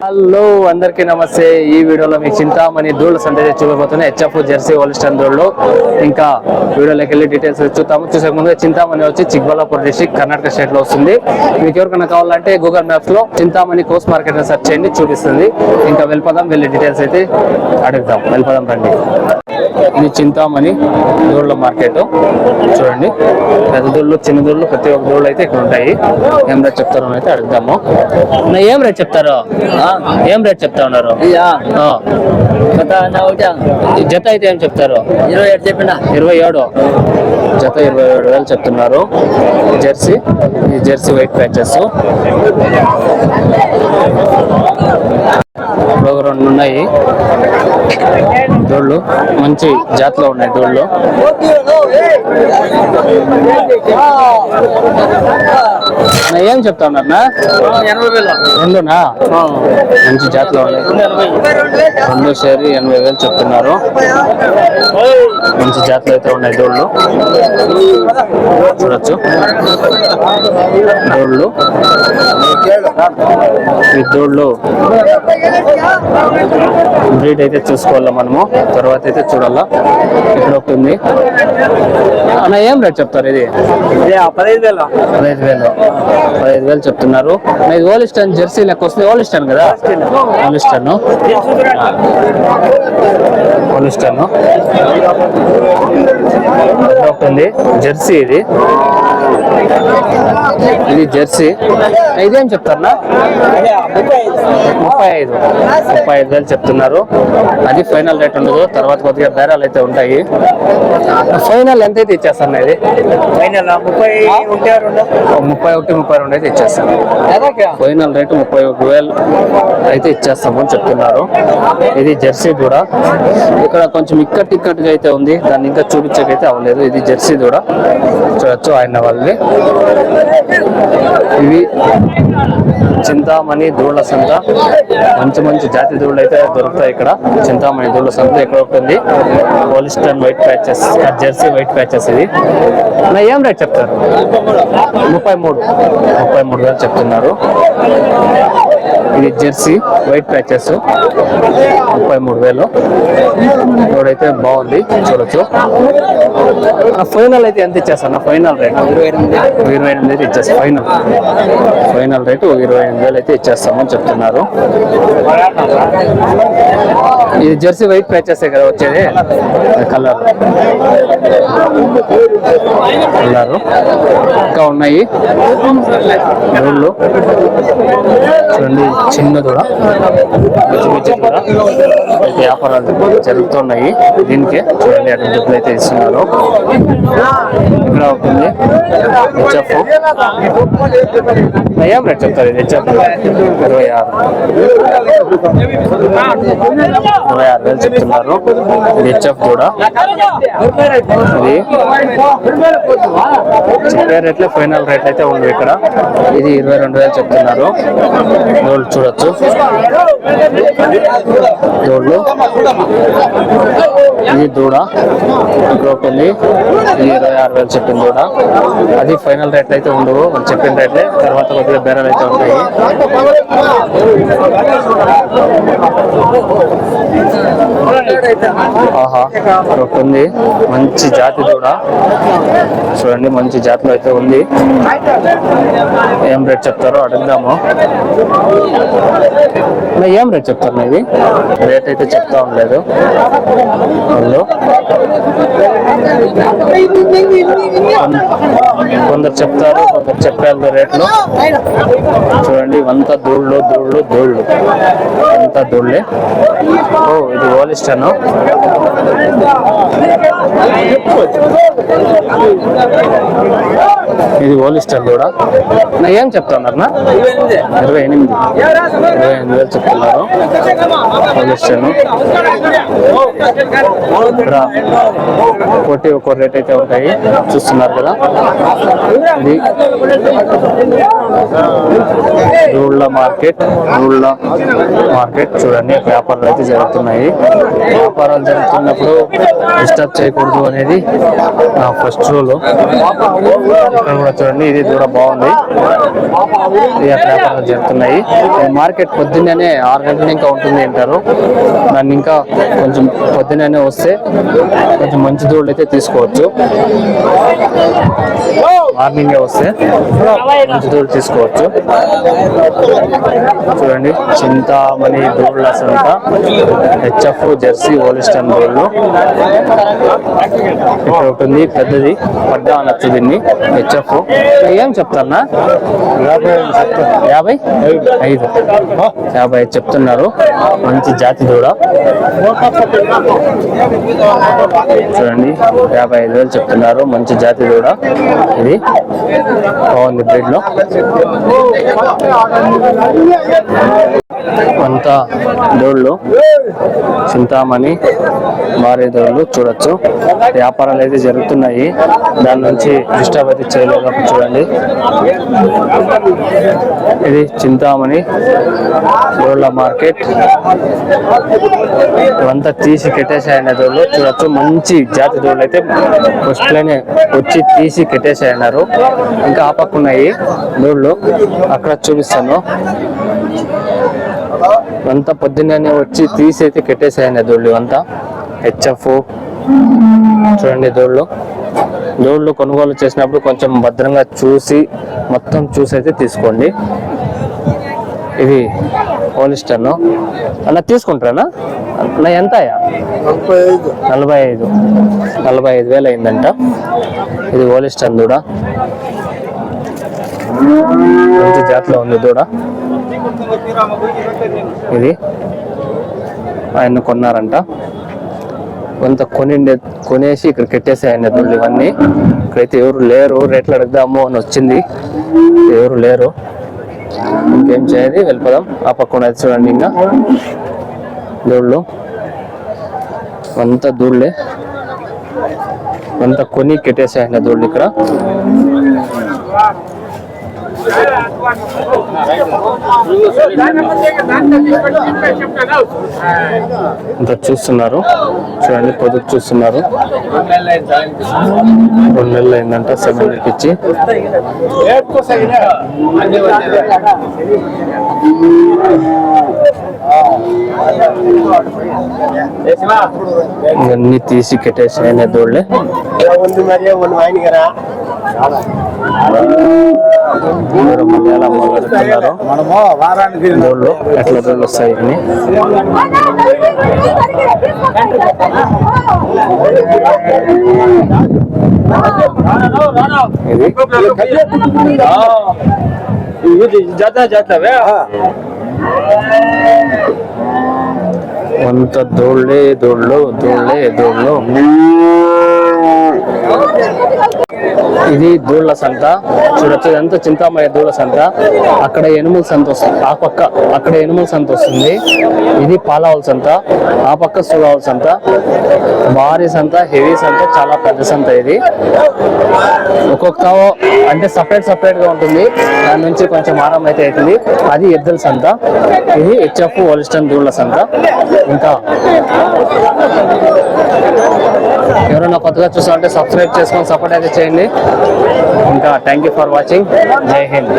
Hello అందరికీ నమస్తే. ఈ వీడియోలో మీకు చింతామణి దూళ్ళ సంత చూడబోతున్నాయి. HF Jersey హోల్స్టన్ దూళ్ళు. ఇంకా వీడియోలోకి వెళ్ళి డీటెయిల్స్ చూద్దాము. చూసే ముందు చింతామణి వచ్చి చిక్బల్లాపూర్ డిస్ట్రిక్ట్ కర్ణాటక స్టేట్ లో వస్తుంది. మీకు ఎవరికైనా కావాలంటే గూగుల్ మ్యాప్స్ లో చింతామణి కోస్ట్ మార్కెట్ అని సెర్చ్ చేయండి, చూపిస్తుంది. ఇంకా వెళ్ళిపోదాం, వెళ్ళి డీటెయిల్స్ అయితే అడుగుదాం. వెళ్ళిపోదాం రండి. ఇది చింతామణి దూళ్ళ మార్కెట్. చూడండి, పెద్ద దూళ్ళు చిన్న దూళ్ళు ప్రతి ఒక్క దూళ్ళు అయితే ఇక్కడ ఉంటాయి. ఏం రేట్ చెప్తారో అయితే అడుగుదాము. ఏం రేట్ చెప్తారో ఏం రేట్ చెప్తా ఉన్నారు? జత అయితే ఏం చెప్తారు? 27 చెప్పిన 27 జత 27,000 చెప్తున్నారు. జెర్సీ, ఈ జెర్సీ వైట్ ప్యాచెస్ రెండు ఉన్నాయి. దూళ్ళు మంచి జాతిలో ఉన్నాయి. దూళ్ళు ఏం చెప్తా ఉన్నారన్నా? 80,000 రెండునా? మంచి జాతిలో ఉన్నాయి. 2 షేర్ 80,000 చెప్తున్నారు. మంచి జాతిలో అయితే ఉన్నాయి దూళ్ళు. చూడొచ్చు దూళ్ళు. ఈ దూళ్ళు బ్రీడ్ అయితే చూసుకోవాలా మనము, తర్వాత అయితే చూడాలా. ఇక్కడ ఒకటి ఉంది అన్న. ఏం రేట్ చెప్తారు? ఇది 15,000 చెప్తున్నారు. ఇది హోల్స్టన్ జెర్సీ లెక్క వస్తుంది. హోల్స్టన్ కదా? హోల్స్టన్ ఒకటి ఉంది. జెర్సీ ఇది జెర్సీ. ఇదేం చెప్తారన్నా? 35,000 చెప్తున్నారు. అది ఫైనల్ రేట్ ఉండదు, తర్వాత కొద్దిగా బేరాలు అయితే ఉంటాయి. ఫైనల్ ఎంత అయితే ఇచ్చేస్తాను? ఇది ఫైనల్ 31-32 అయితే ఇచ్చేస్తాను. ఫైనల్ రేటు 31,000 అయితే ఇచ్చేస్తాము అని చెప్తున్నారు. ఇది జెర్సీ కూడా. ఇక్కడ కొంచెం ఇక్కట్టుగా అయితే ఉంది, దాన్ని ఇంకా చూపించకైతే అవ్వలేదు. ఇది జెర్సీ కూడా చూడొచ్చు ఆయన వాళ్ళని. ఇవి చింతామణి దూళ్ళ సంత. మంచి జాతి దూళ్ళు అయితే దొరుకుతాయి ఇక్కడ. చింతామణి దూళ్ళ సంత ఇక్కడ ఉంటుంది. Holstein white patches, Jersey white patches. ఇది ఏం రేట్ చెప్తారు? 33,000 చెప్తున్నారు. ఇది జెర్సీ వైట్ ప్యాచెస్ 33,000. ఇప్పుడైతే బాగుంది, చూడొచ్చు. ఫైనల్ అయితే ఎంత ఇచ్చేస్తాను? ఫైనల్ రేట్ 28,000 అయితే ఇచ్చేస్తాను. ఫైనల్ రేటు 28,000 అయితే ఇచ్చేస్తామని చెప్తున్నారు. ఇది జెర్సీ వైట్ ప్యాచెస్ కదా వచ్చేది. కలర్ ఇంకా ఉన్నాయి దూళ్ళు. చూడండి, చిన్న దూడ అయితే వ్యాపారాలు జరుగుతున్నాయి. దీనికి చూడండి అక్కడ డబ్బులు అయితే ఇస్తున్నారు. ఇక్కడ ఉంటుంది హెచ్ఎఫ్. ఏం రేట్ చెప్తారు? ఇది హెచ్ఎఫ్ 26,000 చెప్తున్నారు. ఇది హెచ్ఎఫ్ కూడా. ఇది చెప్పే రేట్లే ఫైనల్ రేట్ అయితే ఉంది ఇక్కడ. ఇది 22,000 చెప్తున్నారు. దూళ్ళు చూడొచ్చు. దూళ్ళు ఇది దూడ ఇక్కడ ఉంటుంది. ఇది 26,000 చెప్పింది దూడ. అది ఫైనల్ రేట్లు అయితే ఉండవు, మనం చెప్పిన రేట్లే. తర్వాత కొద్దిగా బేరాలు అయితే ఉంటాయి. ఒకటి ఉంది మంచి జాతి దూడ. చూడండి, మంచి జాతిలో అయితే ఉంది. ఏం రేట్ చెప్తారో అడుగుదాము. ఏం రేట్ చెప్తారు? ఇది రేట్ అయితే చెప్తా ఉండలేదు వాళ్ళు. కొందరు చెప్తారు, కొందరు చెప్పారు రేట్లు. చూడండి, ఇవంతా దూళ్ళు అంతా దూళ్ళే. ఇది హోల్స్టన్. ఇది హోల్స్టన్ కూడా. ఏం చెప్తా ఉన్నారన్నా? 28,000 చెప్తున్నారు. హోల్స్టన్ ఇక్కడ ఒక్కో రేట్ అయితే ఉంటాయి, చూస్తున్నారు కదా. ఇది దూళ్ళ మార్కెట్. చూడండి, వ్యాపారాలు అయితే జరుగుతున్నాయి. వ్యాపారాలు జరుగుతున్నప్పుడు డిస్టర్బ్ చేయకూడదు అనేది ఫస్ట్ రూల్. ఇక్కడ కూడా చూడండి, ఇది దూడ బాగుంది. వ్యాపారాలు జరుగుతున్నాయి. మార్కెట్ పొద్దున్నే 6 గంటలు ఇంకా ఉంటుంది అంటారు. దాన్ని ఇంకా కొంచెం పొద్దునే వస్తే కొంచెం మంచి దూడలు అయితే తీసుకోవచ్చు. మార్నింగే వస్తే మంచి దూడలు తీసుకోవచ్చు. చూడండి చింతామణి దూడల సంత హెచ్ఎఫ్ జెర్సీ హోలిస్టన్ దూడలు. ఇక్కడ ఉంటుంది పెద్దది పడ్డా అనొచ్చు దీన్ని. హెచ్ఎఫ్ ఏం చెప్తారన్నా? 55 చెప్తున్నారు. మంచి జాతి దూడ చూడండి 55,000 చెప్తున్నారు. మంచి జాతి దూడ ఇది, బాగుంది బ్రీడ్ లో. అంతా దూడలు చింతామణి భారీ దూడలు చూడొచ్చు. వ్యాపారాలు అయితే జరుగుతున్నాయి, దాని నుంచి డిస్టర్బ్ అయితే చేయలేదు. చూడండి ఇది చింతామణి దూడల మార్కెట్. ఇవంతా తీసి కెట్టేసాయన్న దూడలు చూడొచ్చు. మంచి జాతి దూడలు అయితే ఫస్ట్లోనే వచ్చి తీసి కెట్టేసాయన్నారు. ఇంకా ఆపక్కున్నాయి దూడలు, అక్కడ చూపిస్తాను. అంతా పొద్దున్నే వచ్చి తీసి అయితే కెట్టేసాయన్న దూడలు ఇవంతా హెచ్ఎఫ్. చూడండి దూడలు కొనుగోలు చేసినప్పుడు కొంచెం భద్రంగా చూసి మొత్తం చూసి అయితే తీసుకోండి. ఇది హోలిస్టన్ అలా తీసుకుంటారా నా? ఎంత? 45,000 అయిందంట. ఇది హోలిస్టన్ దూడ, మంచి జాతిలో ఉంది దూడ. ఇది ఆయన కొన్నారంట. కొంత కొనేసి ఇక్కడ కెట్టేసి ఆయన దూడలు ఇవన్నీ. ఇక్కడైతే ఎవరు లేరు, రేట్లు అడుగుదాము అని వచ్చింది, ఎవరు లేరు. ఇంకేం చేయాలి, వెళ్ళిపోదాం. ఆ పక్కన చూడండి ఇంకా దూడలు అంతా దూడలే, అంతా కొని కెట్టేసాయన్న దూడలు ఇక్కడ. అంతా చూస్తున్నారు చూడండి, పొదుపు చూస్తున్నారు. 2 నెలలు అయిందంట సెమినార్కి ఇచ్చి. ఇవన్నీ తీసి కెట్టేసాయన్న దూడలే. మలయాళం దూడలు ఎట్లా దూడలు వస్తాయి అని. ఇది అంత దూడలే దూడలు. ఇది దూళ్ళ సంత చూడొచ్చు. ఇదంతా చింతామణి దూళ్ళ సంత. అక్కడ ఎనుముల సంత వస్తుంది, ఆ పక్క అక్కడ ఎనుముల సంత వస్తుంది. ఇది పాలవాల సంత, ఆ పక్క సుగావుల సంత. భారీ సంత, హెవీ సంత, చాలా పెద్ద సంత ఇది. ఒక్కొక్క అంటే సపరేట్ గా ఉంటుంది, దాని నుంచి కొంచెం ఆరాం అయితే అవుతుంది. అది ఎద్దుల సంత. ఇది హెచ్ఎఫ్ హోలిస్టన్ దూళ్ళ సంత. ఇంకా ఎవరైనా కొత్తగా చూసారంటే సబ్స్క్రైబ్ చేసుకొని సపోర్ట్ అయితే చేయండి. ఇంకా థ్యాంక్ యూ ఫర్ వాచింగ్. జై హింద్.